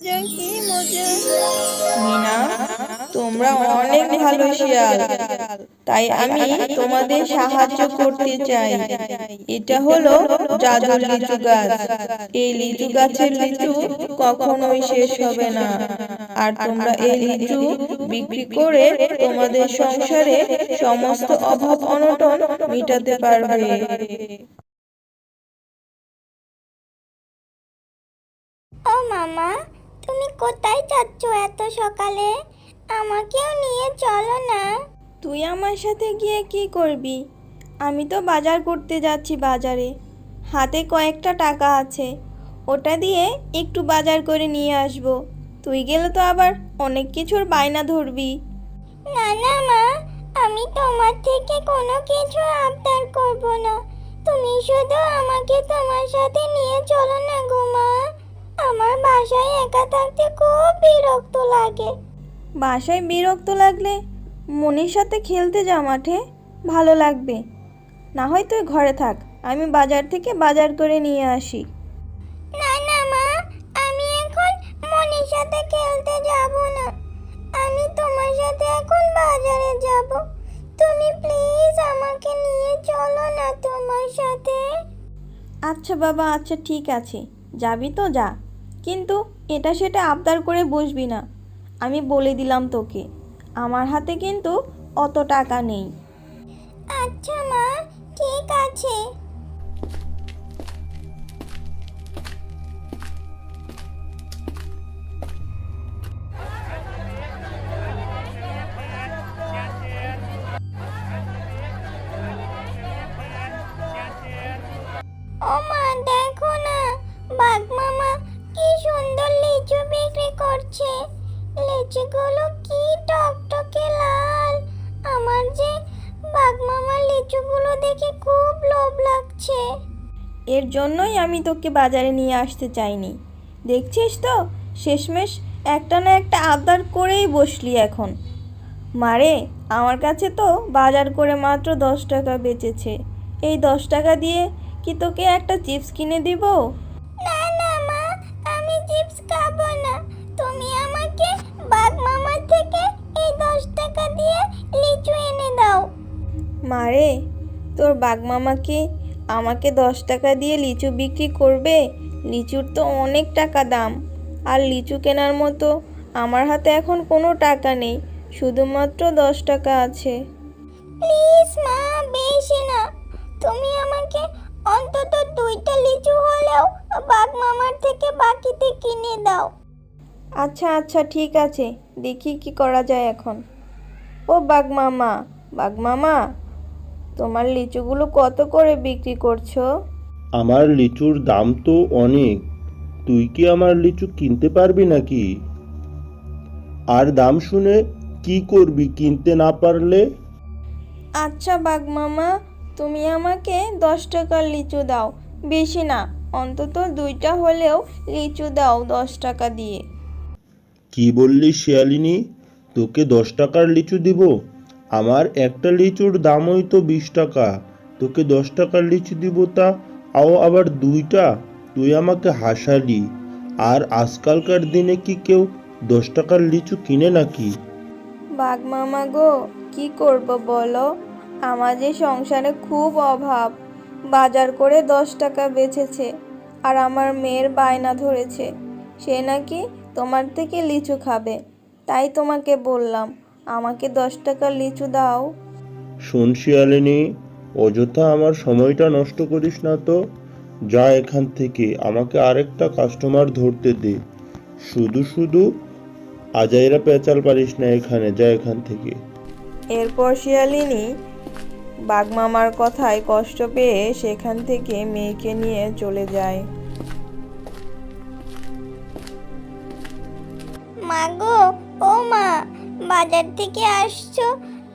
যা কি মজা! মিনা, তোমরা অনেক ভালো শিয়াল, তাই আমি তোমাদের সাহায্য করতে চাই। এটা হলো জাদুর লিচু গাছ। এই লিচু গাছের লিচু কখনোই শেষ হবে না। আর তোমরা এই লিচু বিক্রি করে তোমাদের সংসারে সমস্ত অভাব অনটন মিটাতে পারবে। ও মামা, তুমি কোথায় যাচ্ছ এত সকালে? আমাকেও নিয়ে চলো না। তুই আমার সাথে গিয়ে কি করবি? আমি তো বাজার করতে যাচ্ছি বাজারে। হাতে কয়েকটা টাকা আছে, ওটা দিয়ে একটু বাজার করে নিয়ে আসবো। তুই গেলে তো আবার অনেক কিছুর বায়না ধরবি। না না মা, আমি তোমার থেকে কোনো কিছু আবদার করব না। তুমি শুধু আমাকে তোমার সাথে নিয়ে চলো না গো মা। আমার বাসায় একা থাকতে খুব বিরক্ত লাগে। বাসায় বিরক্ত লাগলে মনির সাথে খেলতে যা মাঠে, ভালো লাগবে। না হয় তুই ঘরে থাক, আমি বাজার থেকে বাজার করে নিয়ে আসি। না না মা, আমি এখন মনির সাথে খেলতে যাব না। আমি তোমার সাথে এখন বাজারে যাব। তুমি প্লিজ আমাকে নিয়ে চলো না তোমার সাথে। আচ্ছা বাবা, আচ্ছা ঠিক আছে, যাবি তো যা, কিন্তু এটা সেটা আবদার করে বসবি না। আমি বলে দিলাম তোকে, আমার হাতে কিন্তু অত টাকা নেই। আচ্ছা মা, ঠিক আছে। ও মা, দেখো না, বাঘ মামা কি সুন্দর লিচু বিক্রি করছে। লিচুগুলো কি টকটকে লাল। আমার যে বাঘ মামার লিচুগুলো দেখে খুব লোভ লাগছে। এর জন্যই আমি তোকে বাজারে নিয়ে আসতে চাইনি। দেখছিস তো, শেষমেশ একটা না একটা আবদার করেই বসলি এখন। মারে, আমার কাছে তো বাজার করে মাত্র 10 টাকা বেঁচেছে। এই 10 টাকা দিয়ে কি তোকে একটা চিপস কিনে দিব? না না মা, আমি চিপস খাবো না। তুমি আমাকে বাঘ মামার থেকে এই 10 টাকা দিয়ে লিচু এনে দাও। মারে, তোর বাঘ মামা কি আমাকে 10 টাকা দিয়ে লিচু বিক্রি করবে? লিচুর তো অনেক টাকা দাম, আর লিচু কেনার মতো আমার হাতে এখন কোনো টাকা নেই, শুধুমাত্র 10 টাকা আছে। প্লিজ মা, বেশি না। তুমি আমাকে অন্তত 2টা লিচু হলেও বাঘ মামার থেকে বাকিতে কিনে দাও। আচ্ছা আচ্ছা ঠিক আছে, দেখি কি করা যায় এখন। ও বাঘ মামা, বাঘ মামা, তোমার লিচুগুলো কত করে বিক্রি করছো? আমার লিচুর দাম তো অনেক, তুই কি আমার লিচু কিনতে পারবি নাকি? আর দাম শুনে কি করবি কিনতে না পারলে? আচ্ছা বাঘ মামা, তুমি আমাকে 10 টাকার লিচু দাও, বেশি না, অন্তত 2টা হলেও লিচু দাও 10 টাকা দিয়ে। কি বললি শিয়ালিনী, তোকে 10 টাকার লিচু দিব? আমার একটা লিচুর দামই তো 20 টাকা, তোকে 10 টাকার লিচু দিব, তা আবার 2টা? তুই আমাকে হাসালি। আর আজকালকার দিনে কি কেউ 10 টাকার লিচু কিনে নাকি? বাঘ মামা গো, কি করব বলো, আমার যে সংসারে খুব অভাব। বাজার করে 10 টাকা বেঁচেছে, আর আমার মেয়ের বায়না ধরেছে সে নাকি তোমার থেকে লিচু খাবে। তাই তোমাকে বললাম, আমাকে 10 টাকার লিচু দাও। শোন শিয়ালিনী, অযথা আমার সময়টা নষ্ট করিস না তো। যা এখান থেকে, আমাকে আরেকটা কাস্টমার ধরতে দে। শুধু শুধু আজাইরা পেঁচাল পারিস না এখানে, যা এখান থেকে। এরপর শিয়ালিনী বাঘ মামার কথায় কষ্ট পেয়ে সেখান থেকে মেয়েকে নিয়ে চলে যায়। মা গো, ও মা, বাজার থেকে আসছো,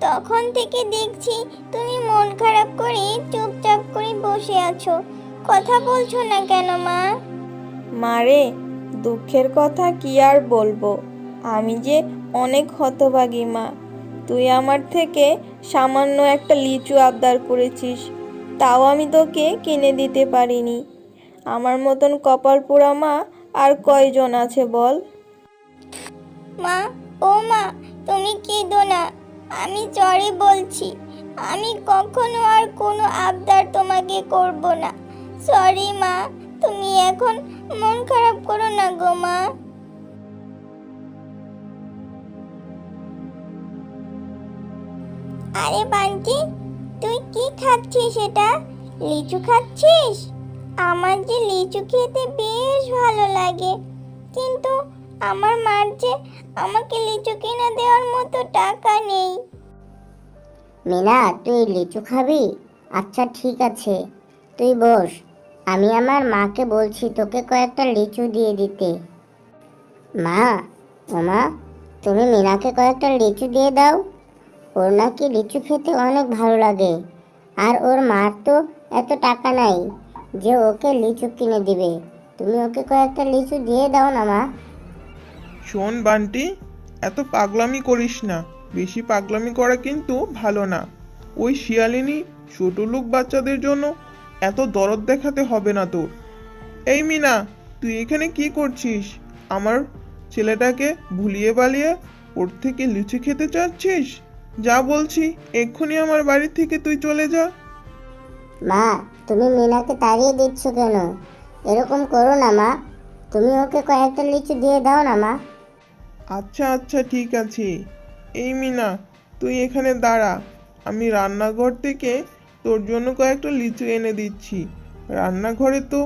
তখন থেকে দেখছি তুমি মন খারাপ করে চুপচাপ করে বসে আছো। কথা বলছো না কেন মা? মারে, দুঃখের কথা কি আর বলবো, আমি যে অনেক হতভাগী মা। তুই আমার থেকে সামান্য একটা লিচু আবদার করেছিস, তাও আমি তোকে কিনে দিতে পারিনি। আমার মতন কপাল পোড়া মা আর কয়জন আছে বল? মা, ও মা, তুমি কেঁদো না। আমি সরি বলছি। আমি কখনো আর কোনো আবদার তোমাকে করব না। সরি মা, তুমি এখন মন খারাপ করো না গো মা। আরে বান্টি, তুই কি খাচ্ছিস এটা? লিচু খাচ্ছিস? আমার যে লিচু খেতে বেশ ভালো লাগে, কিন্তু আমার মার যে আমাকে লিচু কিনে দেওয়ার মতো টাকা নেই। মিনা, তুই লিচু খাবি? আচ্ছা ঠিক আছে, তুই বস। আমি আমার মাকে বলছি তোকে কয়েকটা লিচু দিয়ে দিতে। মা, ওমা, তুমি মিনাকে কয়েকটা লিচু দিয়ে দাও। ওর নাকি লিচু খেতে অনেক ভালো লাগে, আর ওর মার তো এত টাকা নাই যে ওকে লিচু কিনে দিবে। তুমি ওকে কয়েকটা লিচু দিয়ে দাও না মা। শোন বান্টি, এত পাগলামি করিস না। বেশি পাগলামি করা কিন্তু ভালো না। ওই শিয়ালিনী ছোটলোক বাচ্চাদের জন্য এত দরদ দেখাতে হবে না তোর। এই মিনা, তুই এখানে কি করছিস? আমার ছেলেটাকে ভুলিয়ে বালিয়ে ওর থেকে লিচু খেতে চাচ্ছিস? যা বলছি, এক্ষুনি আমার বাড়ি থেকে তুই চলে যা। মা, তুমি মিনাকে তাড়িয়ে দিচ্ছ কেন? এরকম করো না মা, তুমি ওকে কয়েকটা লিচু দিয়ে দাও না মা। আচ্ছা আচ্ছা ঠিক আছে। এই মিনা, তুই এখানে দাঁড়া, আমি রান্নাঘর থেকে তোর জন্য কয়েকটা লিচু এনে দিচ্ছি। রান্নাঘরে তো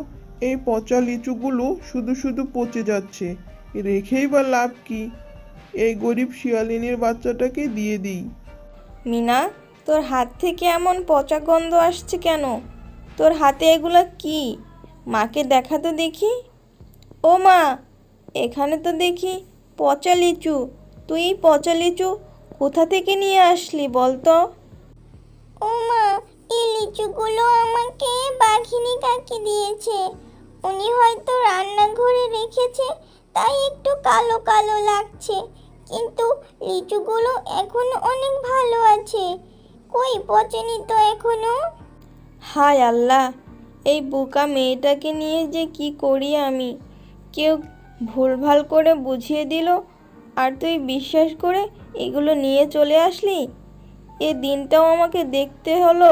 এই পচা লিচুগুলো শুধু শুধু পচে যাচ্ছে, রেখেই বা লাভ কি? এই গরিব শিয়ালিনীর বাচ্চাটাকে দিয়ে দিই। মিনা, তোর হাত থেকে এমন পচা গন্ধ আসছে কেন? তোর হাতে এগুলা কি? মাকে দেখা তো দেখি। ও মা, এখানে তো দেখি পচা লিচু। তুই এই পচা লিচু কোথা থেকে নিয়ে আসলি বল তো? ও মা, এই লিচুগুলো আমাকে বাঘিনী কাকি দিয়েছে। উনি হয়তো রান্নাঘরে রেখেছে, তাই একটু কালো কালো লাগছে, কিন্তু লিচুগুলো এখনো অনেক ভালো আছে। কই পচেনি তো এখনো। হায় আল্লাহ, এই বোকা মেয়েটাকে নিয়ে যে কি করি আমি। কেউ ভুলভাল করে বুঝিয়ে দিল, আর তুই বিশ্বাস করে এগুলো নিয়ে চলে আসলি। এ দিনটাও আমাকে দেখতে হলো।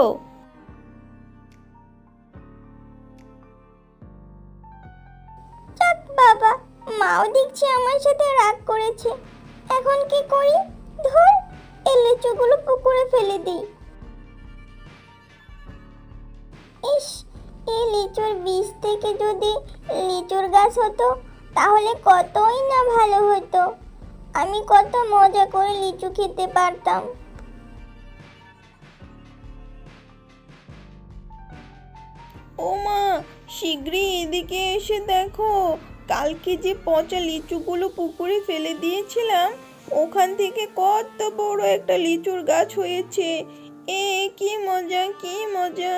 যাক বাবা, মাও দেখছি আমার সাথে রাগ করেছে। এখন কি করি? ধর, এই লিচুগুলো পুকুরে ফেলে দিই। ইস, এই লিচুর বীজ থেকে যদি লিচুর গাছ হতো তাহলে কতই না ভালো হতো। আমি কত মজা করে লিচু খেতে পারতাম। ও মা, শিগগিরই এদিকে এসে দেখো, কালকে যে পচা লিচুগুলো পুকুরে ফেলে দিয়েছিলাম, ওখান থেকে কত বড় একটা লিচুর গাছ হয়েছে। এ কি মজা, কি মজা!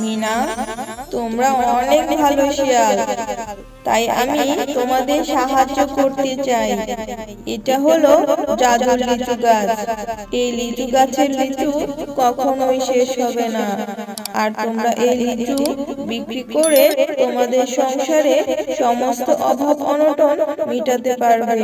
মিনা, তোমরা অনেক ভালো শিয়াল, তাই আমি তোমাদের সাহায্য করতে চাই। এটা হলো জাদুর লিচু গাছ। এই লিচু গাছের লিচু কখনোই শেষ হবে না, আর তোমরা এই লিচু বিক্রি করে তোমাদের সংসারে সমস্ত অভাব অনটন মেটাতে পারবে।